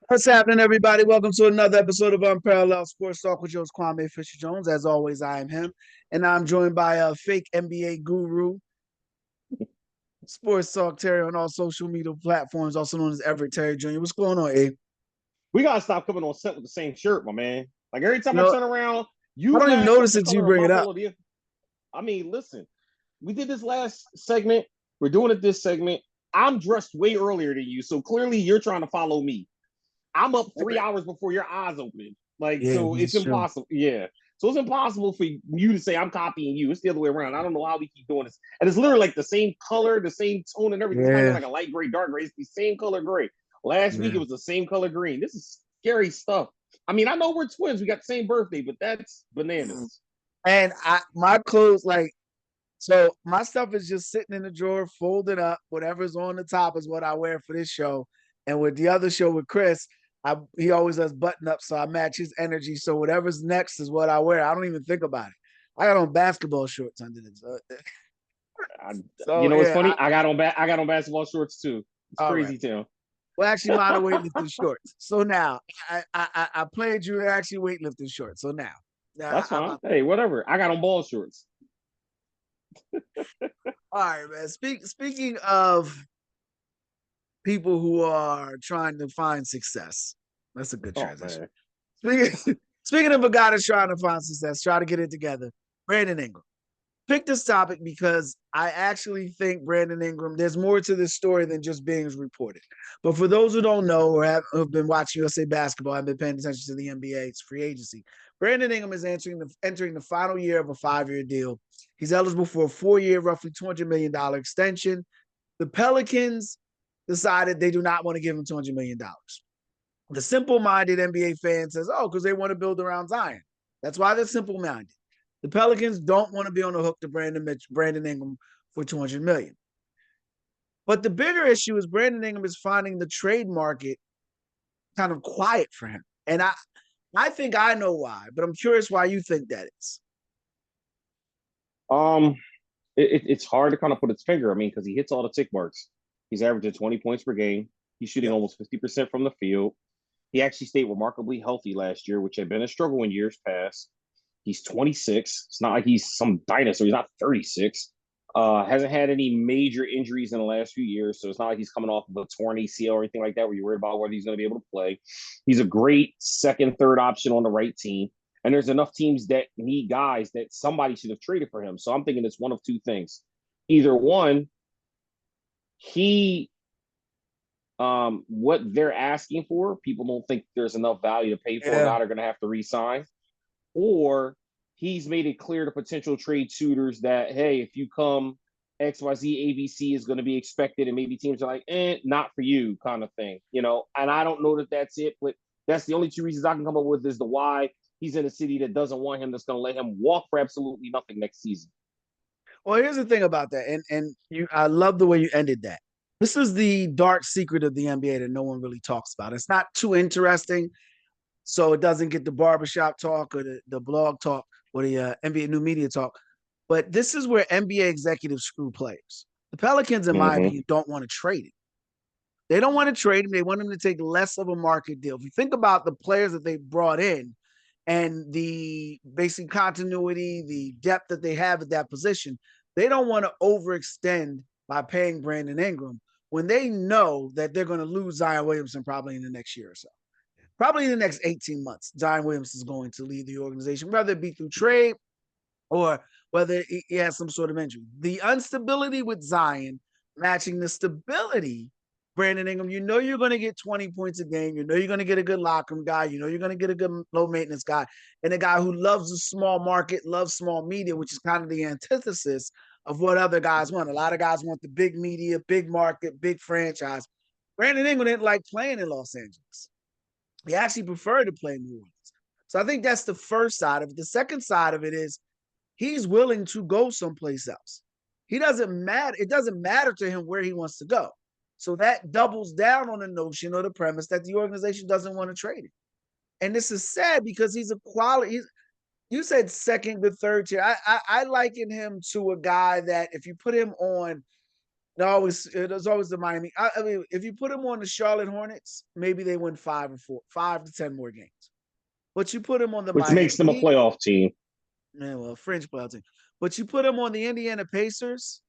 What's happening, everybody? Welcome to another episode of Unparalleled Sports Talk with yours, Kwame Fisher Jones. As always, I am him, and I'm joined by a fake NBA guru, Sports Talk Terry on all social media platforms, also known as Everett Terry Jr. What's going on, A? We gotta stop coming on set with the same shirt, my man. Like every You time I know, turn around, I you don't even match up notice the it till you color of bring my it up. polo. I mean, listen, we did this last segment. We're doing it this segment. I'm dressed way earlier than you, so clearly you're trying to follow me. I'm up 3 hours before your eyes open. Like, Yeah, so it's that's true. impossible. Yeah. So it's impossible for you to say I'm copying you. It's the other way around. I don't know how we keep doing this. And it's literally like the same color, the same tone and everything. It's not even Yeah, like a light gray, dark gray. It's the same color gray. Last week yeah. it was the same color green. This is scary stuff. I mean, I know we're twins. We got the same birthday, but that's bananas. And my clothes, like, so my stuff is just sitting in the drawer, folded up. Whatever's on the top is what I wear for this show. And with the other show with Chris, he always does button up, so I match his energy. So whatever's next is what I wear. I don't even think about it. I got on basketball shorts under this. I, you So know what's yeah, funny? I got on basketball shorts too. It's all right. crazy town. Well, actually, mine are weightlifting shorts. So now I played you actually weightlifting shorts. So now That's fine. Hey, whatever. I got on ball shorts. all right, man. Speaking of people who are trying to find success, that's a good Oh transition. man. Speaking of a guy that's trying to find success, try to get it together. Brandon Ingram. Pick this topic because I actually think Brandon Ingram, there's more to this story than just being reported. But for those who don't know or have been watching USA basketball, I've been paying attention to the NBA, it's free agency. Brandon Ingram is entering the final year of a 5-year deal. He's eligible for a 4-year, roughly $200 million extension. The Pelicans decided they do not want to give him $200 million. The simple minded NBA fan says, oh, because they want to build around Zion. That's why they're simple minded. The Pelicans don't want to be on the hook to Brandon Ingram for $200 million. But the bigger issue is Brandon Ingram is finding the trade market kind of quiet for him. And I think I know why, but I'm curious why you think that is. Um, it's hard to kind of put its finger. I mean, because he hits all the tick marks. He's averaging 20 points per game. He's shooting Yep. almost 50% from the field. He actually stayed remarkably healthy last year, which had been a struggle in years past. He's 26. It's not like he's some dinosaur. He's not 36. Hasn't had any major injuries in the last few years, so it's not like he's coming off of a torn ACL or anything like that, where you're worried about whether he's going to be able to play. He's a great second, third option on the right team, and there's enough teams that need guys that somebody should have traded for him. So I'm thinking it's one of two things: either one, he what they're asking for, people don't think there's enough value to pay for a Yeah. guy they're going to have to re-sign, or he's made it clear to potential trade suitors that, hey, if you come, XYZ ABC is going to be expected, and maybe teams are like, not for you, kind of thing, you know. And I don't know that that's it, but that's the only two reasons I can come up with is the why he's in a city that doesn't want him, that's going to let him walk for absolutely nothing next season. Well, here's the thing about that, and I love the way you ended that. This is the dark secret of the NBA that no one really talks about. It's not too interesting, so it doesn't get the barbershop talk or the blog talk or the NBA new media talk. But this is where NBA executives screw players. The Pelicans, in my Mm-hmm. opinion, don't want to trade him. They don't want to trade him. They want him to take less of a market deal. If you think about the players that they brought in and the basic continuity, the depth that they have at that position, they don't want to overextend by paying Brandon Ingram when they know that they're going to lose Zion Williamson probably in the next year or so. Probably in the next 18 months, Zion Williamson is going to leave the organization, whether it be through trade or whether he has some sort of injury. The instability with Zion matching the stability, Brandon Ingram, you know you're going to get 20 points a game. You know you're going to get a good locker room guy. You know you're going to get a good low maintenance guy and a guy who loves the small market, loves small media, which is kind of the antithesis of what other guys want. A lot of guys want the big media, big market, big franchise. Brandon Ingram didn't like playing in Los Angeles. He actually preferred to play in New Orleans. So I think that's the first side of it. The second side of it is he's willing to go someplace else. He doesn't matter. It doesn't matter to him where he wants to go. So that doubles down on the notion or the premise that the organization doesn't want to trade him. And this is sad because he's a quality. You said second to third tier. I liken him to a guy that if you put him on It was always the Miami. I mean, if you put him on the Charlotte Hornets, maybe they win 5 to 10 more games. But you put him on the which Miami makes them a Heat, playoff team. man, well, French playoff team. But you put him on the Indiana Pacers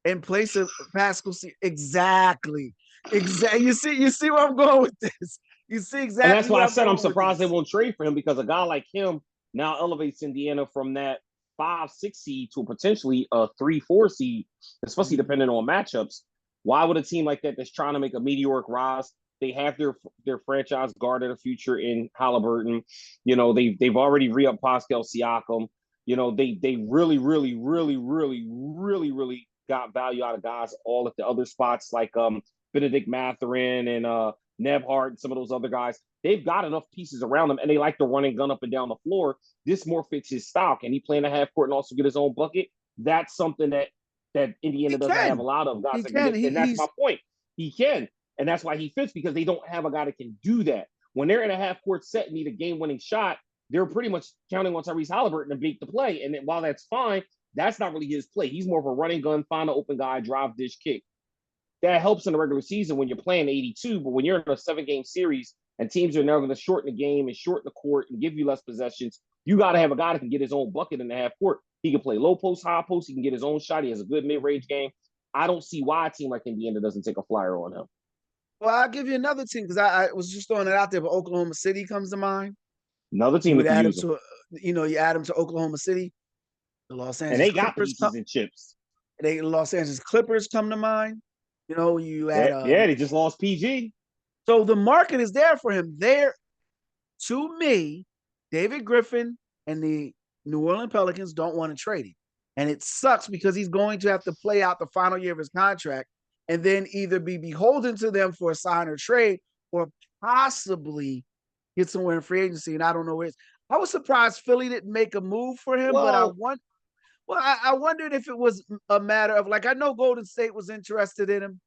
in place of Pascal. Exactly, exactly. You see where I'm going with this. You see And that's exactly why where I I'm said I'm going with surprised they this. won't trade for him because a guy like him now elevates Indiana from that 5-6 seed to potentially a 3-4 seed, especially Mhm. depending on matchups. Why would a team like that that's trying to make a meteoric rise? They have their franchise guard of the future in Halliburton. You know, they've already re-upped Pascal Siakam. You know, they really got value out of guys all at the other spots like Benedict Mathurin and Nebhart and some of those other guys. They've got enough pieces around them, and they like to run and gun up and down the floor. This more fits his style. Can he play in a half court and also get his own bucket? That's something that Indiana He doesn't have a can. lot of guys He that can can. get, He, and that's my he's point. He can, and that's why he fits because they don't have a guy that can do that. When they're in a half court set and need a game winning shot, they're pretty much counting on Tyrese Halliburton to make the play. And while that's fine, that's not really his play. He's more of a running gun, find an open guy, drive, dish, kick. That helps in the regular season when you're playing 82, but when you're in a 7-game series and teams are now going to shorten the game and shorten the court and give you less possessions, you got to have a guy that can get his own bucket in the half court. He can play low post, high post. He can get his own shot. He has a good mid range game. I don't see why a team like Indiana doesn't take a flyer on him. well. I'll give you another team because I was just throwing it out there, but Oklahoma City comes to mind. Another You team would that could add him use him. to, you add him to Oklahoma City. The Los And Angeles they got Clippers come. pieces and chips. The Los Angeles Clippers come to mind. You Yeah, add yeah, they just lost PG. so the market is there for him. There, to me, David Griffin and the New Orleans Pelicans don't want to trade him. And it sucks because he's going to have to play out the final year of his contract and then either be beholden to them for a sign or trade or possibly get somewhere in free agency. And I don't know where it's. I was surprised Philly didn't make a move for him, but Well, I wondered if it was a matter of like I know Golden State was interested in him,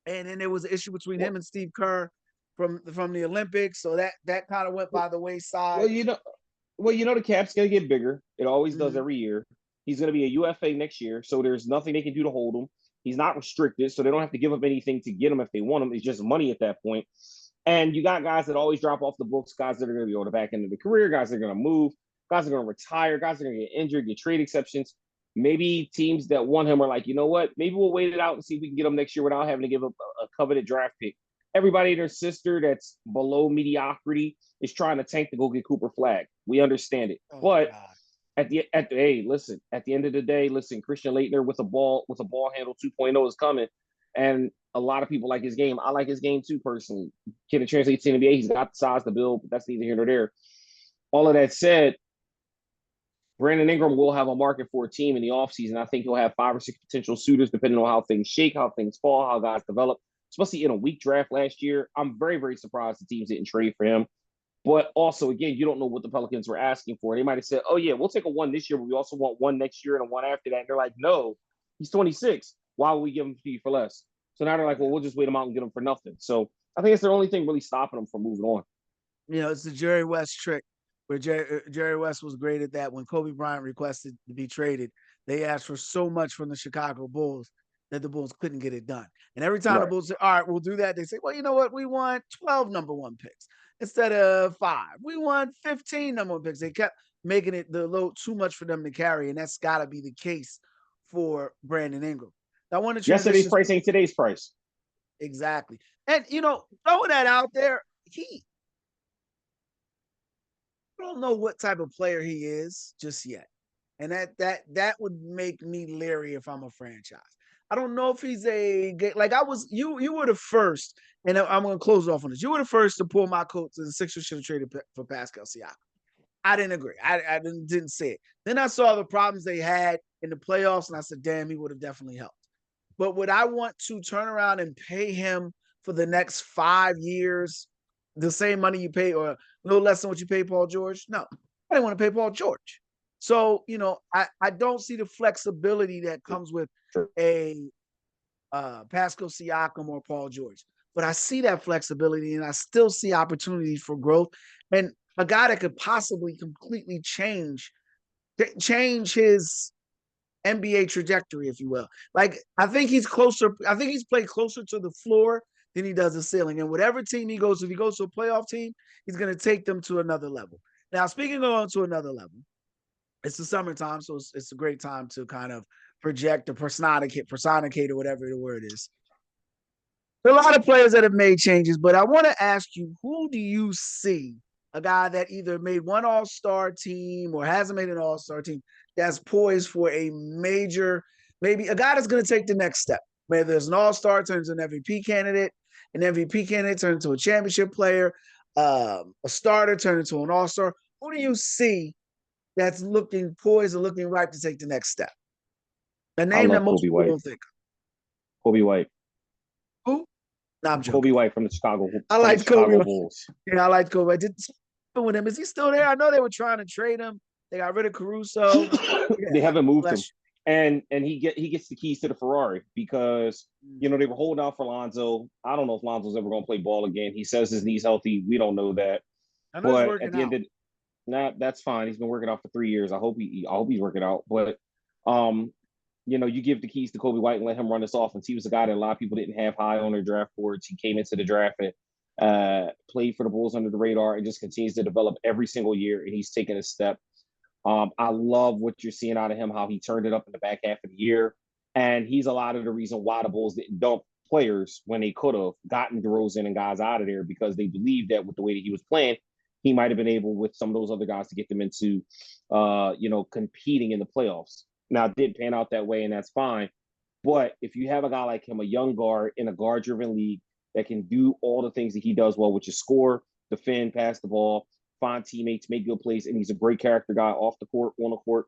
and then there was an issue between him well, and Steve Kerr from the Olympics, so that kind of went by the well, wayside. the cap's gonna get bigger. It always does Mm-hmm. every year. He's gonna be a UFA next year, so there's nothing they can do to hold him. He's not restricted, so they don't have to give up anything to get him if they want him. It's just money at that point. And you got guys that always drop off the books, guys that are gonna be on the back end of the career, guys that are gonna move, guys that are gonna retire, guys that are gonna get injured, get trade exceptions. Maybe teams that want him are like, you know what? Maybe we'll wait it out and see if we can get him next year without having to give up a coveted draft pick. Everybody and their sister that's below mediocrity is trying to tank to go get Cooper Flag. We understand it. Oh But God. at the end of the day, listen, Christian Leitner with a ball handle 2.0 is coming. And a lot of people like his game. I like his game too, personally. Can it translate to NBA? He's got the size, the build, but that's neither here nor there. All of that said, Brandon Ingram will have a market for a team in the offseason. I think he'll have 5 or 6 potential suitors, depending on how things shake, how things fall, how guys develop, especially in a weak draft last year. I'm very, very surprised the teams didn't trade for him. But also, again, you don't know what the Pelicans were asking for. They might have said, oh, yeah, we'll take a one this year, but we also want one next year and a one after that. And they're like, no, he's 26. Why would we give him to you for less? So now they're like, well, we'll just wait him out and get him for nothing. So I think it's the only thing really stopping him from moving on. It's the Jerry West trick where Jerry West was great at that. When Kobe Bryant requested to be traded, they asked for so much from the Chicago Bulls that the Bulls couldn't get it done. And every time the Right. Bulls say, all right, we'll do that, they say, well, you know what? We want 12 number one picks instead of 5. We want 15 number one picks. They kept making it the load too much for them to carry. And that's got to be the case for Brandon Ingram. Now, I want to Yesterday's transition price ain't today's price. exactly. And, throwing that out there, he don't know what type of player he is just yet. And that would make me leery if I'm a franchise. I don't know if he's like I was you were the first, and I'm gonna close off on this. You were the first to pull my coat to the Sixers should have traded for Pascal Siakam. I didn't agree. I didn't say it. Then I saw the problems they had in the playoffs, and I said, damn, he would have definitely helped. But would I want to turn around and pay him for the next 5 years the same money you pay or a little less than what you pay Paul George? No, I didn't want to pay Paul George. So, I don't see the flexibility that comes with a Pascal Siakam or Paul George. But I see that flexibility and I still see opportunities for growth and a guy that could possibly completely change his NBA trajectory, if you will. Like, I think he's closer. I think he's played closer to the floor than he does the ceiling. And whatever team he goes, if he goes to a playoff team, he's going to take them to another level. Now, speaking on to another level, it's the summertime, so it's a great time to kind of project or personicate or whatever the word is. There are a lot of players that have made changes, but I want to ask you, who do you see a guy that either made one all-star team or hasn't made an all-star team that's poised for a major, maybe a guy that's going to take the next step? Whether there's an all-star turns an MVP candidate, an MVP candidate turns into a championship player, a starter turns into an all-star. Who do you see that's looking poised and looking ripe to take the next step? A I name that love most Kobe people White. don't think Kobe White. of. Who? No, I'm Kobe joking. White from the Chicago I from the like Kobe. Chicago Bulls. Yeah, I like Kobe. I did something with him. Is he still there? I know they were trying to trade him. They got rid of Caruso. They Yeah, haven't moved him. bless And he gets the keys to the Ferrari because you. they were holding out for Lonzo. I don't know if Lonzo's ever going to play ball again. He says his knee's healthy. We don't know that. I know he's But at working the end out. of that's fine. He's been working out for 3 years. I hope he's working out. But um, you give the keys to Kobe White and let him run this offense. He was a guy that a lot of people didn't have high on their draft boards. He came into the draft and played for the Bulls under the radar and just continues to develop every single year. And he's taken a step. I love what you're seeing out of him, how he turned it up in the back half of the year. And he's a lot of the reason why the Bulls didn't dump players when they could have gotten DeRozan and guys out of there because they believed that with the way that he was playing, he might have been able with some of those other guys to get them into, competing in the playoffs. Now, it did pan out that way, and that's fine. But if you have a guy like him, a young guard in a guard-driven league that can do all the things that he does well, which is score, defend, pass the ball, find teammates, make good plays, and he's a great character guy off the court, on the court.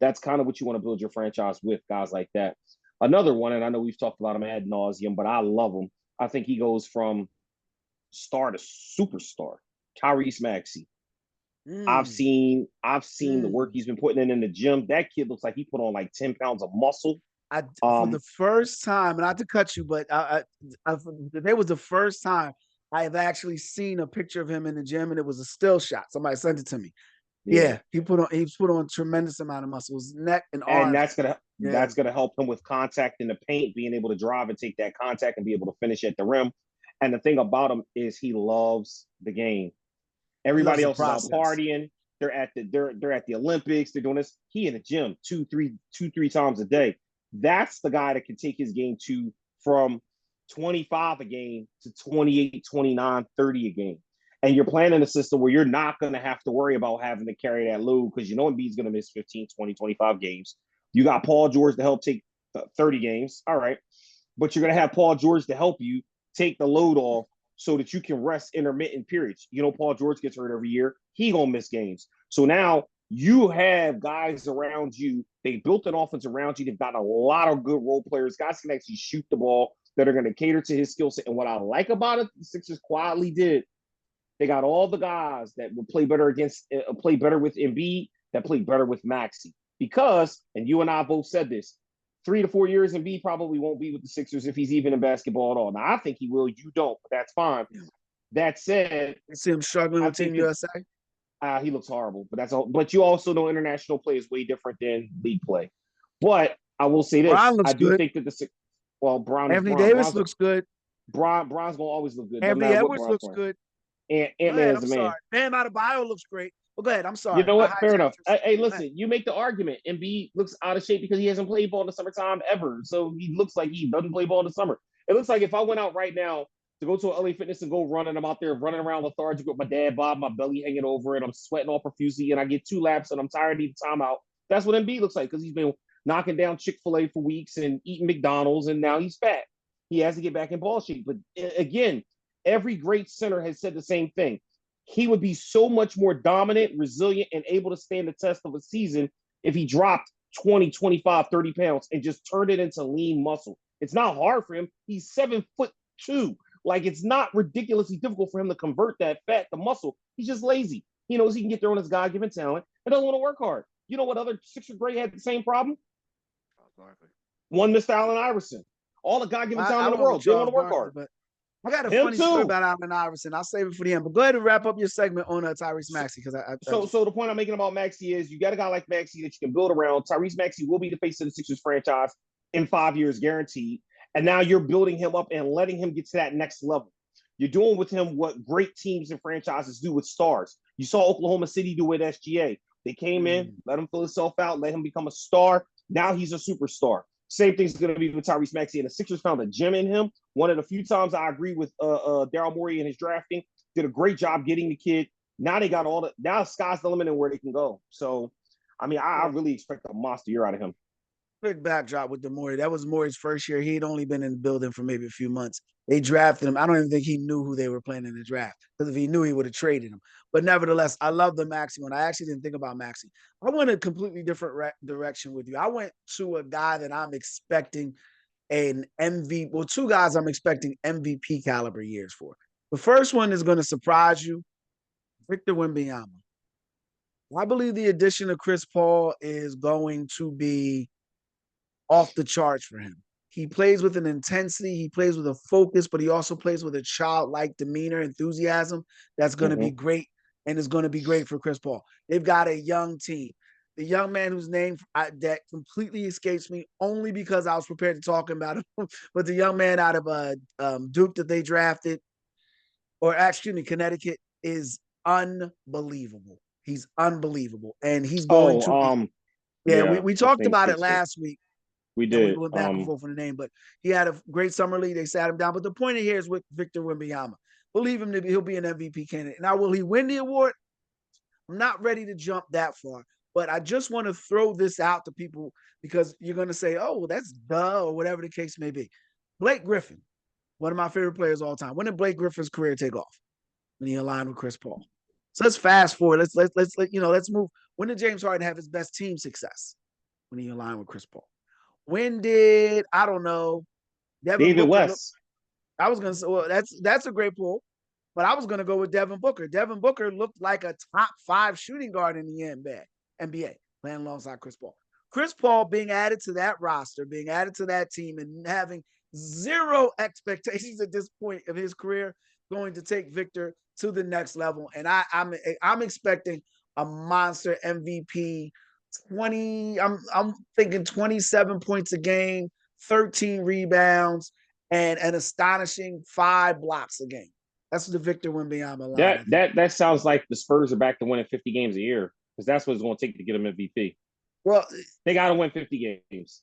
That's kind of what you want to build your franchise with, guys like that. Another one, and I know we've talked about him ad nauseum, but I love him. I think he goes from star to superstar. Tyrese Maxey. Mm, I've seen the work mm. he's been putting in the gym. That kid looks like he put on like 10 pounds of muscle. For the first time, and not to cut you, but it was the first time I have actually seen a picture of him in the gym, and it was a still shot. Somebody sent it to me. Yeah. Yeah, he's put on tremendous amount of muscles, neck and And arms. Yeah, that's gonna help him with contact in the paint, being able to drive and take that contact and be able to finish at the rim. And the thing about him is he loves the game. he loves Everybody the else is out process. partying. They're at the Olympics. They're doing this. He in the gym two, three times a day. That's the guy that can take his game to from 25 a game to 28, 29, 30 a game. And you're playing in a system where you're not going to have to worry about having to carry that load because Embiid's going to miss 15, 20, 25 games. You got Paul George to help take 30 games. All right. But you're going to have Paul George to help you take the load off so that you can rest intermittent periods. Paul George gets hurt every year. He going to miss games. So now you have guys around you. They built an offense around you. They've got a lot of good role players. Guys can actually shoot the ball that are going to cater to his skill set. And what I like about it, the Sixers quietly did, they got all the guys that would play better with Embiid, that play better with Maxey. Because, and you and I both said this, 3 to 4 years, Embiid probably won't be with the Sixers if he's even in basketball at all. Now, I think he will. You don't, but that's fine. That said, You see him struggling I with Team think that USA. he looks horrible. But that's all. But you also know international play is way different than league play. But I will say Brown this: I looks do good. think that Brown is Anthony Brown. Davis looks good. Brown's gonna always look good. Doesn't Anthony matter what Edwards Brown's looks playing. good. And Go Ant Man ahead. is I'm a man. sorry. Bam Adebayo looks great. Well, go ahead. I'm You sorry. know I what? Fair enough. Hey, Go ahead. listen, you make the argument. Embiid looks out of shape because he hasn't played ball in the summertime ever. So he looks like he doesn't play ball in the summer. It looks like if I went out right now to go to LA Fitness and go running, I'm out there running around lethargic with my dad bod, my belly hanging over it. I'm sweating all profusely and I get 2 laps and I'm tired, need a timeout. That's what Embiid looks like because he's been knocking down Chick-fil-A for weeks and eating McDonald's and now he's fat. He has to get back in ball shape. But again, every great center has said the same thing. He would be so much more dominant, resilient, and able to stand the test of a season if he dropped 20, 25, 30 pounds and just turned it into lean muscle. It's not hard for him. He's 7'2". Like, it's not ridiculously difficult for him to convert that fat to muscle. He's just lazy. He knows he can get there on his God-given talent and doesn't want to work hard. You know what other Sixer great had the same problem? One Mr. Allen Iverson. All the God-given talent I in the went with world. They don't want Charles to work Barkley, hard. but I got a Him funny story too. about Allen Iverson. I'll save it for the end. But go ahead and wrap up your segment on Tyrese So, Maxey because I so the point I'm making about Maxey is you got a guy like Maxey that you can build around. Tyrese Maxey will be the face of the Sixers franchise in 5 years, guaranteed. And now you're building him up and letting him get to that next level. You're doing with him what great teams and franchises do with stars. You saw Oklahoma City do with SGA. They came in, let him fill himself out, let him become a star. Now he's a superstar. Same thing's going to be with Tyrese Maxey. And the Sixers found a gem in him. One of the few times I agree with Daryl Morey in his drafting. Did a great job getting the kid. Now they got all the, now sky's the limit and where they can go. So, I mean, I really expect a monster year out of him. Quick backdrop with the Morey. That was Morey's first year. He had only been in the building for maybe a few months. They drafted him. I don't even think he knew who they were playing in the draft because if he knew, he would have traded him. But nevertheless, I love the Maxey one. I actually didn't think about Maxey. I went a completely different direction with you. I went to a guy that I'm expecting an MVP. Well, two guys I'm expecting MVP caliber years for. The first one is going to surprise you, Victor Wembanyama. I believe the addition of Chris Paul is going to be off the charts for him. He plays with an intensity, he plays with a focus, but he also plays with a childlike demeanor, enthusiasm that's going to be great and is going to be great for Chris Paul. They've got a young team. The young man whose name that completely escapes me only because I was prepared to talk about him, but the young man out of Duke that they drafted, or excuse me, Connecticut, is unbelievable. He's unbelievable. And he's going Oh, to be, yeah, yeah, we his talked name about it escapes me. last week We and we did. went back and forth on the name, but he had a great summer league. They sat him down. But the point here is with Victor Wembanyama. Believe him to be, he'll be an MVP candidate. Now, will he win the award? I'm not ready to jump that far, but I just want to throw this out to people because you're going to say, oh, well, that's duh, or whatever the case may be. Blake Griffin, one of my favorite players of all time. When did Blake Griffin's career take off? When he aligned with Chris Paul. So let's fast forward. Let's move. When did James Harden have his best team success? When he aligned with Chris Paul. When did I don't know Devin David Booker look? West. I was gonna say, well, that's a great pull, but I was gonna go with Devin Booker. Devin Booker looked like a top 5 shooting guard in the NBA, playing alongside Chris Paul. Chris Paul being added to that roster, being added to that team, and having zero expectations at this point of his career, going to take Victor to the next level. And I'm expecting a monster MVP 20, I'm thinking 27 points a game, 13 rebounds, and an astonishing 5 blocks a game. That's the Victor Wembanyama line, That I think. that that sounds like the Spurs are back to winning 50 games a year because that's what it's going to take to get them MVP. Well, They got to win 50 games.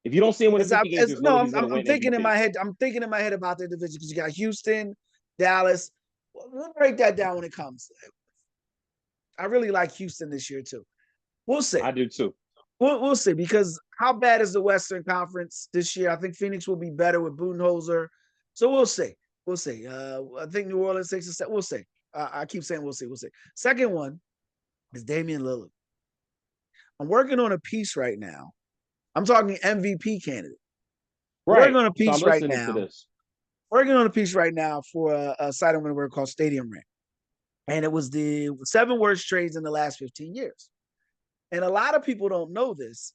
If you don't see them winning 50 games, as there's no no, way he's going to I'm win thinking in MVP. my head. I'm thinking in my head about their division because you got Houston, Dallas. We'll break that down when it comes. I really like Houston this year too. We'll see. I do too. We'll see because how bad is the Western Conference this year? I think Phoenix will be better with Budenholzer. So we'll see. We'll see. I think New Orleans takes a step. We'll see. I keep saying we'll see. We'll see. Second one is Damian Lillard. I'm working on a piece right now. I'm talking MVP candidate. Right. Working on a So I'm piece right listening to now. this. Working on a piece right now for a site I'm going to work called Stadium Rant. And it was the 7 worst trades in the last 15 years. And a lot of people don't know this,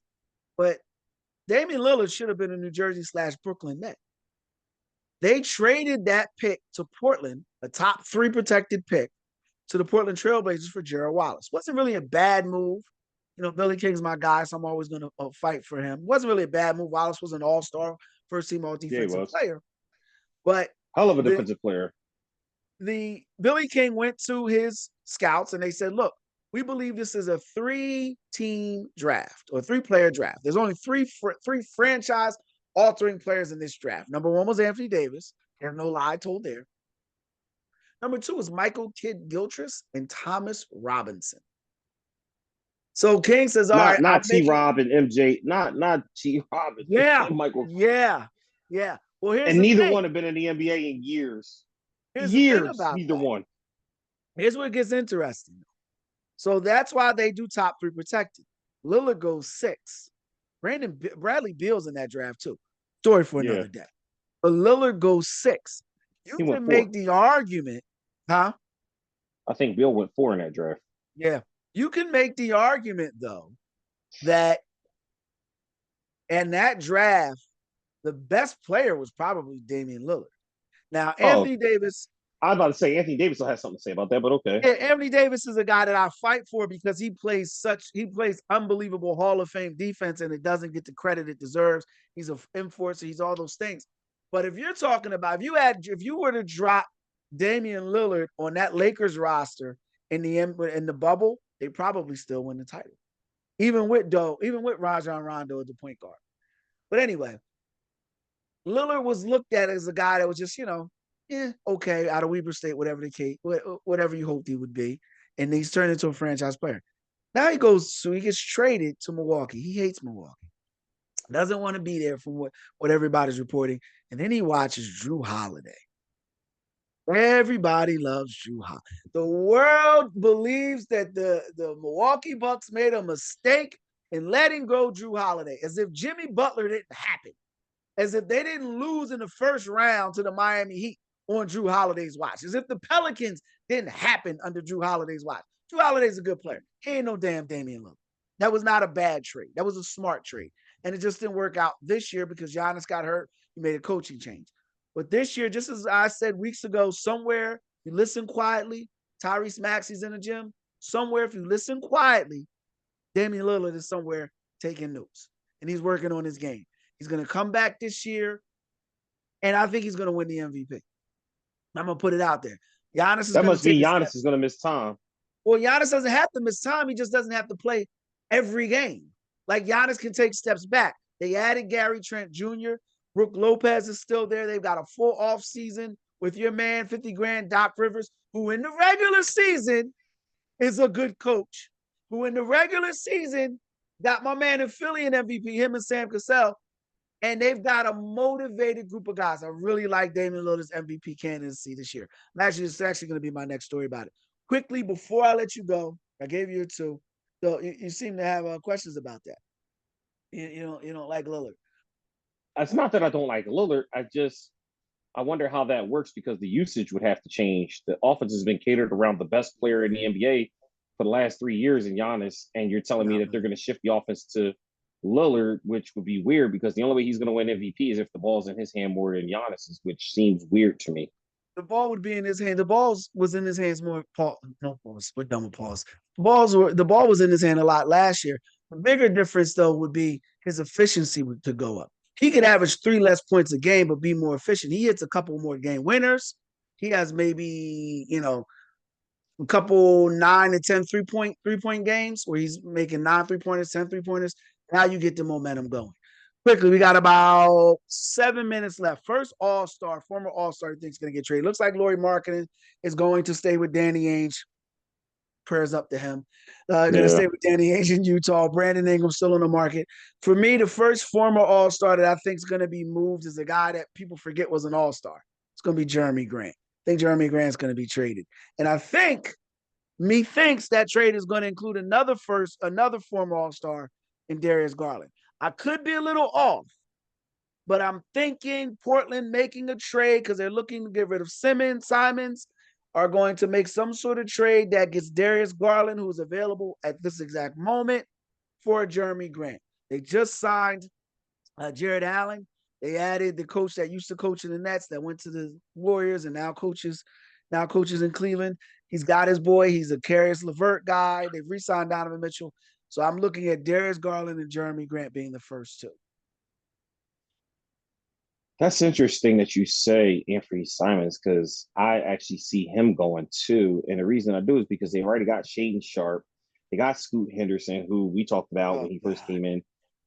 but Damian Lillard should have been a New Jersey/Brooklyn Net. They traded that pick to Portland, a top 3 protected pick, to the Portland Trailblazers for Gerald Wallace. Wasn't really a bad move. You know, Billy King's my guy, so I'm always going to fight for him. Wasn't really a bad move. Wallace was an all-star, first-team Yeah, he all-defensive was. player. But Hell of a the defensive player. the Billy King went to his scouts and they said, look, we believe this is a 3-team draft or 3-player draft. There's only three franchise altering players in this draft. Number 1 was Anthony Davis. There's no lie told there. Number 2 was Michael Kidd Gilchrist and Thomas Robinson. So King says, all right, Not I'm T making, Rob and MJ, not T Rob yeah, and Michael. yeah, yeah. Well, here's And the neither thing. one have been in the NBA in years. Here's the thing Years, about neither that. one. Here's where it gets interesting. So that's why they do top 3 protected. Lillard goes 6. Bradley Beal's in that draft too. Story for Yeah. another day. But Lillard goes 6. You He went can 4. make the argument, huh? I think Bill went 4 in that draft. Yeah. You can make the argument though that in that draft, the best player was probably Damian Lillard. Now, Oh, Anthony Davis, I was about to say Anthony Davis will have something to say about that, but okay. yeah, Anthony Davis is a guy that I fight for because he plays unbelievable Hall of Fame defense and it doesn't get the credit it deserves. He's an enforcer, he's all those things. But if you're talking about if you were to drop Damian Lillard on that Lakers roster in the bubble, they probably still win the title. Even with Rajon Rondo as the point guard. But anyway, Lillard was looked at as a guy that was just, okay, out of Weber State, whatever the case, whatever you hoped he would be. And he's turned into a franchise player. Now he gets traded to Milwaukee. He hates Milwaukee. Doesn't want to be there from what everybody's reporting. And then he watches Drew Holiday. Everybody loves Drew Holiday. The world believes that the Milwaukee Bucks made a mistake in letting go Drew Holiday, as if Jimmy Butler didn't happen, as if they didn't lose in the first round to the Miami Heat on Drew Holiday's watch, as if the Pelicans didn't happen under Drew Holiday's watch. Drew Holiday's a good player. He ain't no damn Damian Lillard. That was not a bad trade. That was a smart trade. And it just didn't work out this year because Giannis got hurt. He made a coaching change. But this year, just as I said weeks ago, somewhere you listen quietly, Tyrese Maxey's in the gym. Somewhere, if you listen quietly, Damian Lillard is somewhere taking notes. And he's working on his game. He's going to come back this year, and I think he's going to win the MVP. I'm going to put it out there. Giannis is That going to must take mean a step. Giannis is going to miss time. Well, Giannis doesn't have to miss time. He just doesn't have to play every game. Like Giannis can take steps back. They added Gary Trent Jr. Brooke Lopez is still there. They've got a full off season with your man, 50 grand, Doc Rivers, who in the regular season is a good coach, who in the regular season got my man in Philly an MVP, him and Sam Cassell. And they've got a motivated group of guys. I really like Damian Lillard's MVP candidacy this year. It's actually going to be my next story about it. Quickly, before I let you go, I gave you a two. So you seem to have questions about that. You don't like Lillard. It's not that I don't like Lillard. I wonder how that works because the usage would have to change. The offense has been catered around the best player in the NBA for the last 3 years in Giannis, and you're telling me that they're going to shift the offense to Lillard, which would be weird because the only way he's going to win MVP is if the ball's in his hand more than Giannis's, which seems weird to me. The ball would be in his hand. The ball was in his hands more. No pause. We're done with pause. The ball was in his hand a lot last year. The bigger difference though would be his efficiency to go up. He could average 3 less points a game, but be more efficient. He hits a couple more game winners. He has maybe a couple 9 to 10 3-point games where he's making 9 3-pointers, 10 3-pointers. Now you get the momentum going. Quickly, we got about 7 minutes left. First All-Star, former All-Star, you think is going to get traded. Looks like Lauri Markkanen is going to stay with Danny Ainge. Prayers up to him. Going to stay with Danny Ainge in Utah. Brandon Ingram still on the market. For me, the first former All-Star that I think is going to be moved is a guy that people forget was an All-Star. It's going to be Jeremy Grant. I think Jeremy Grant's going to be traded. And I think methinks that trade is going to include another former All-Star in Darius Garland. I could be a little off, but I'm thinking Portland making a trade because they're looking to get rid of Simons are going to make some sort of trade that gets Darius Garland, who's available at this exact moment, for Jeremy Grant. They just signed Jared Allen. They added the coach that used to coach in the Nets that went to the Warriors and now coaches in Cleveland. He's got his boy. He's a Caris LeVert guy. They've re-signed Donovan Mitchell. So I'm looking at Darius Garland and Jeremy Grant being the first two. That's interesting that you say Anthony Simons because I actually see him going too. And the reason I do is because they already got Shaden Sharp. They got Scoot Henderson, who we talked about when he first came in.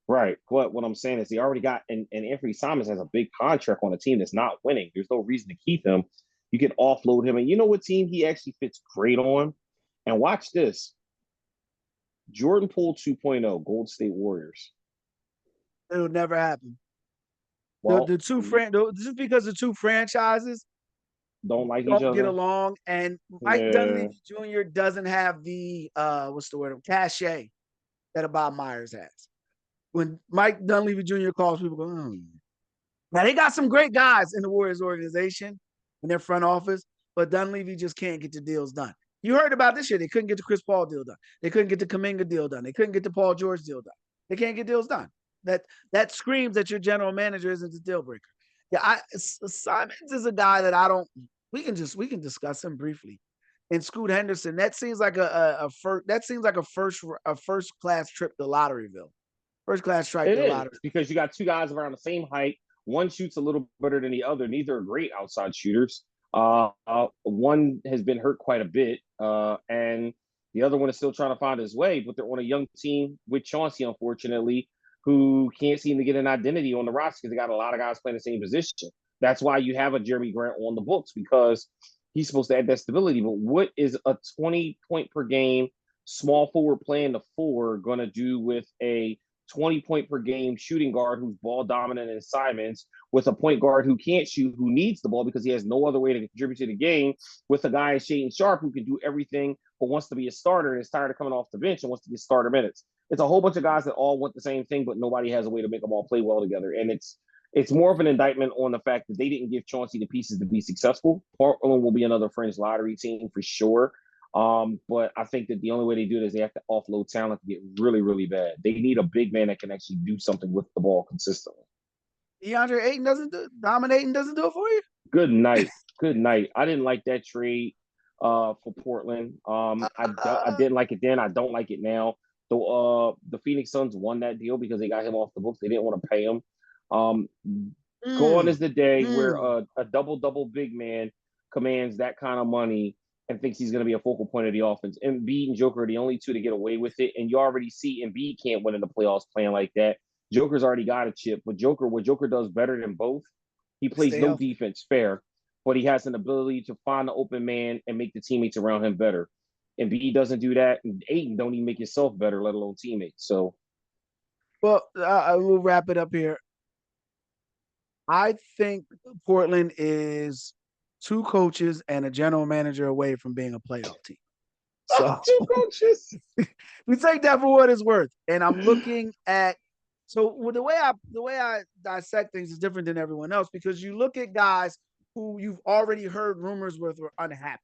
Right. But what I'm saying is they already got, and Anthony Simons has a big contract on a team that's not winning. There's no reason to keep him. You can offload him. And you know what team he actually fits great on? And watch this. Jordan Poole 2.0, Golden State Warriors. It'll never happen. Well, just because the two franchises don't like each don't other. Get along, and Mike Dunleavy Jr. doesn't have the cachet that a Bob Myers has. When Mike Dunleavy Jr. calls, people go, Now they got some great guys in the Warriors organization in their front office, but Dunleavy just can't get the deals done. You heard about this year. They couldn't get the Chris Paul deal done. They couldn't get the Kuminga deal done. They couldn't get the Paul George deal done. They can't get deals done. That screams that your general manager isn't the deal breaker. Yeah, Simons is a guy that I don't. We can discuss him briefly. And Scoot Henderson, that seems like a first. That seems like a first class trip to Lotteryville. First class strike It to is lottery. because you got two guys around the same height. One shoots a little better than the other. Neither are great outside shooters. One has been hurt quite a bit, and the other one is still trying to find his way. But they're on a young team with Chauncey, unfortunately, who can't seem to get an identity on the roster because they got a lot of guys playing the same position. That's why you have a Jeremy Grant on the books because he's supposed to add that stability. But what is a 20-point per game small forward playing the four going to do with a 20-point per game shooting guard who's ball dominant in Simons, with a point guard who can't shoot, who needs the ball because he has no other way to contribute to the game, with a guy Shaden Sharp who can do everything but wants to be a starter and is tired of coming off the bench and wants to get starter minutes. It's a whole bunch of guys that all want the same thing, but nobody has a way to make them all play well together. And it's more of an indictment on the fact that they didn't give Chauncey the pieces to be successful. Portland will be another fringe lottery team for sure. But I think that the only way they do it is they have to offload talent to get really, really bad. They need a big man that can actually do something with the ball consistently. DeAndre Ayton doesn't do it for you. Good night. Good night. I didn't like that trade for Portland. I Uh, didn't like it then. I don't like it now. The Phoenix Suns won that deal because they got him off the books. They didn't want to pay him. Um, Gone is the day where mm. a double big man commands that kind of money and thinks he's going to be a focal point of the offense. Embiid and Joker are the only two to get away with it, and you already see Embiid can't win in the playoffs playing like that. Joker's already got a chip, but what Joker does better than both, he plays Stay no healthy. defense fair, but he has an ability to find the open man and make the teammates around him better. Embiid doesn't do that, and Aiden don't even make himself better, let alone teammates. So Well, I will wrap it up here. I think Portland is two coaches and a general manager away from being a playoff team. So two coaches. we take that for what it's worth. And I'm looking at the way I dissect things is different than everyone else because you look at guys who you've already heard rumors with were unhappy.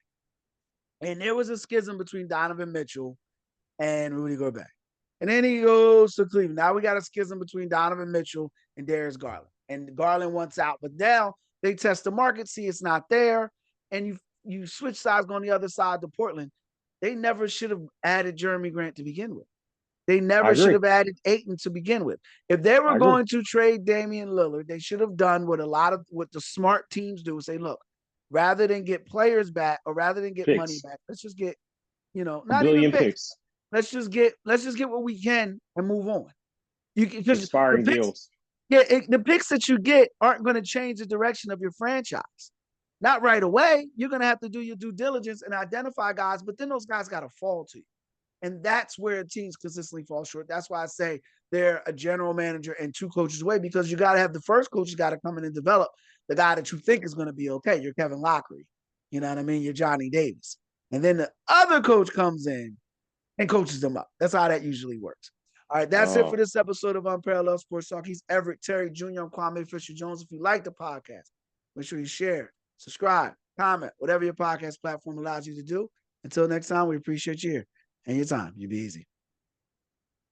And there was a schism between Donovan Mitchell and Rudy Gobert. And then he goes to Cleveland. Now we got a schism between Donovan Mitchell and Darius Garland. And Garland wants out. But now they test the market, see it's not there. And you switch sides on the other side to Portland. They never should have added Jeremy Grant to begin with. They I never should agree. have added Aiton to begin with. If they were I agree. going to trade Damian Lillard, they should have done what the smart teams do: say, look, rather than get players back or rather than get money Picks. back, let's just get, A not even billion picks. picks. Let's just get what we can and move on. You because the Expiring picks, deals. yeah, the picks that you get aren't going to change the direction of your franchise. Not right away. You're going to have to do your due diligence and identify guys, but then those guys got to fall to you. And that's where teams consistently fall short. That's why I say they're a general manager and two coaches away because you got to have the first coach got to come in and develop the guy that you think is going to be okay. You're Kevin Lockery. You know what I mean? You're Johnny Davis. And then the other coach comes in and coaches them up. That's how that usually works. All right, that's it for Oh, this episode of Unparalleled Sports Talk. He's Everett Terry Jr. I'm Kwame Fisher Jones. If you like the podcast, make sure you share, subscribe, comment, whatever your podcast platform allows you to do. Until next time, we appreciate you here and your time. You be easy.